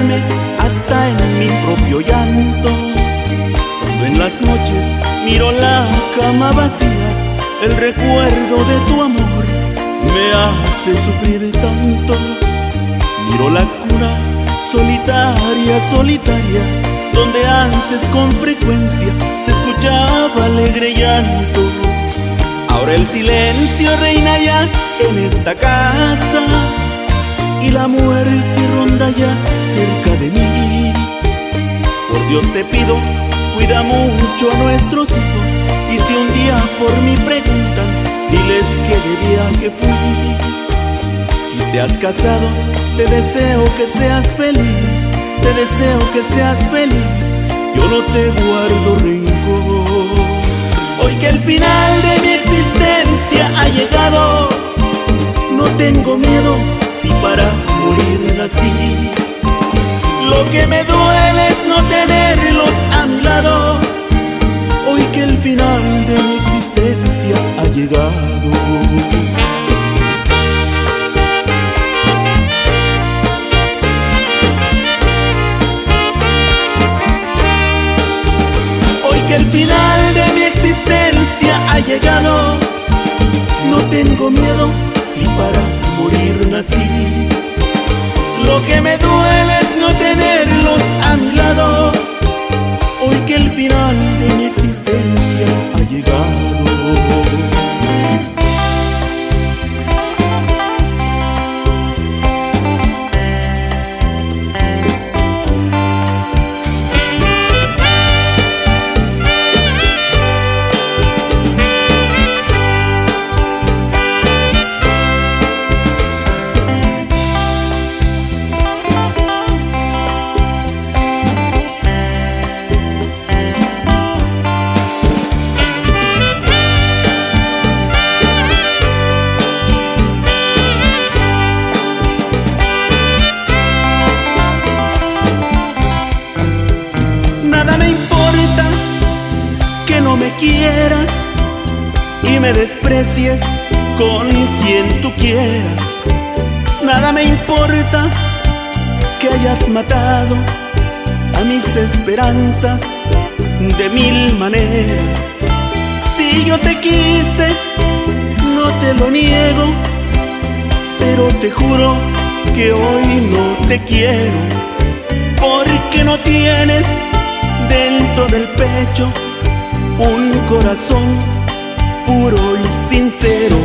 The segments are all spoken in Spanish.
ahogarme hasta en mi propio llanto. Cuando en las noches miro la cama vacía, el recuerdo de tu amor me hace sufrir tanto. Miro la cuna solitaria, solitaria, donde antes con frecuencia se escuchaba alegre llanto. Ahora el silencio reina ya en esta casa y la muerte ronda ya cerca de mí. Por Dios te pido, cuida mucho a nuestros hijos, y si un día por mí preguntan, diles que de viaje fui. Si te has casado, te deseo que seas feliz, te deseo que seas feliz, yo no te guardo rencor. Hoy que el final de mi existencia ha llegado, no tengo miedo si para morir nací. Lo que me duele es no tenerlos a mi lado, hoy que el final de mi existencia ha llegado. Hoy que el final de mi existencia ha llegado, no tengo miedo si para morir nací. Lo que me duele es no tenerlos a mi lado, hoy que el final de mi existencia ha llegado. Nada me importa que no me quieras y me desprecies con quien tú quieras. Nada me importa que hayas matado a mis esperanzas de mil maneras. Si yo te quise, no te lo niego, pero te juro que hoy no te quiero, porque no tienes dentro del pecho un corazón puro y sincero.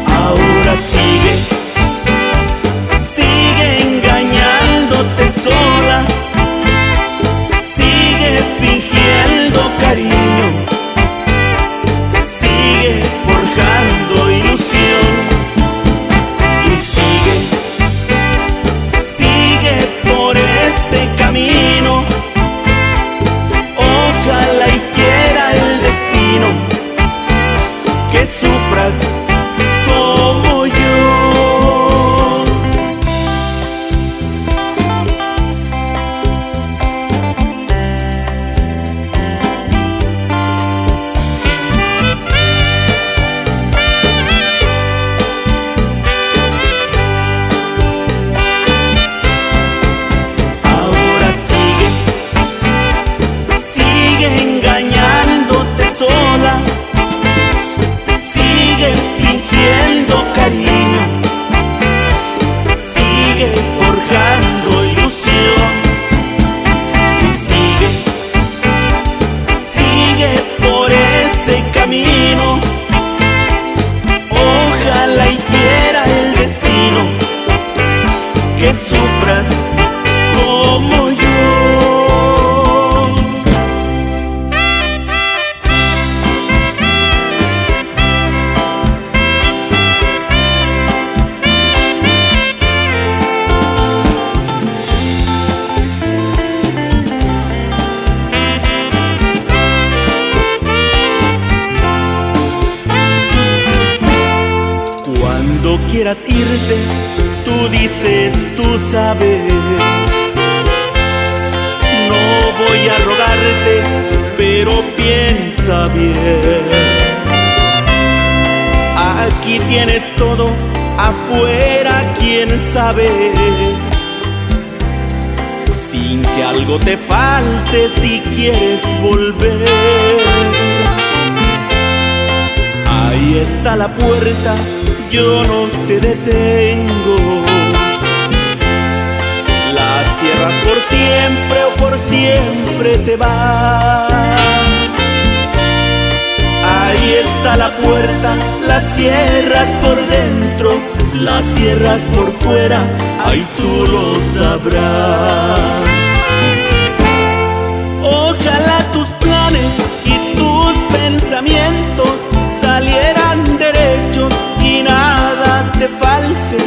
Ahora sigue engañándote sola, sigue fingiendo cariño, sigue forjando ilusión y sigue por ese camino. Ojalá y quiera el destino que sufras como yo. Ahora sigue engañándote sola, sigue fingiendo cariño, sigue forjando ilusión y sigue por ese camino. Ojalá y quiera el destino que sufras como yo. Cuando quieras irte, tú dices, tú sabes. No voy a rogarte, pero piensa bien. Aquí tienes todo, afuera quién sabe. algo te falte si quieres volver. Ahí está la puerta, yo no te detengo. La cierras por siempre o por siempre te vas. Ahí está la puerta, la cierras por dentro, la cierras por fuera, ahí tú lo sabrás. Ojalá tus planes y tus pensamientos salieran derechos y nada te falte.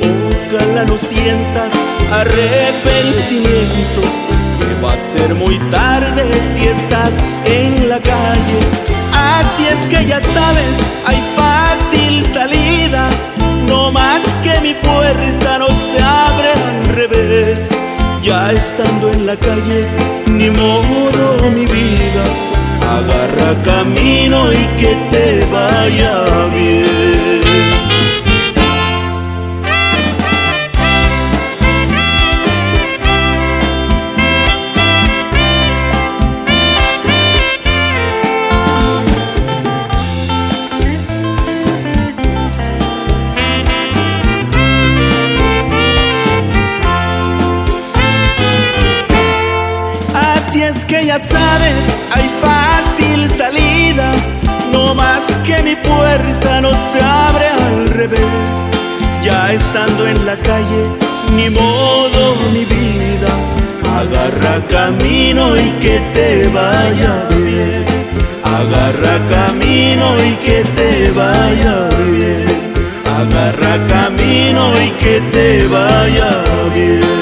Ojalá no sientas arrepentimiento, que va a ser muy tarde si estás en la calle. Así es que ya sabes, hay fácil salida, no más que mi puerta no se abre al revés. Ya estando en la calle, ni modo mi vida, agarra camino y que te vaya bien. Así es que ya sabes, hay fácil salida, no más que mi puerta no se abre al revés. Ya estando en la calle, ni modo mi vida, agarra camino y que te vaya bien. Agarra camino y que te vaya bien. Agarra camino y que te vaya bien.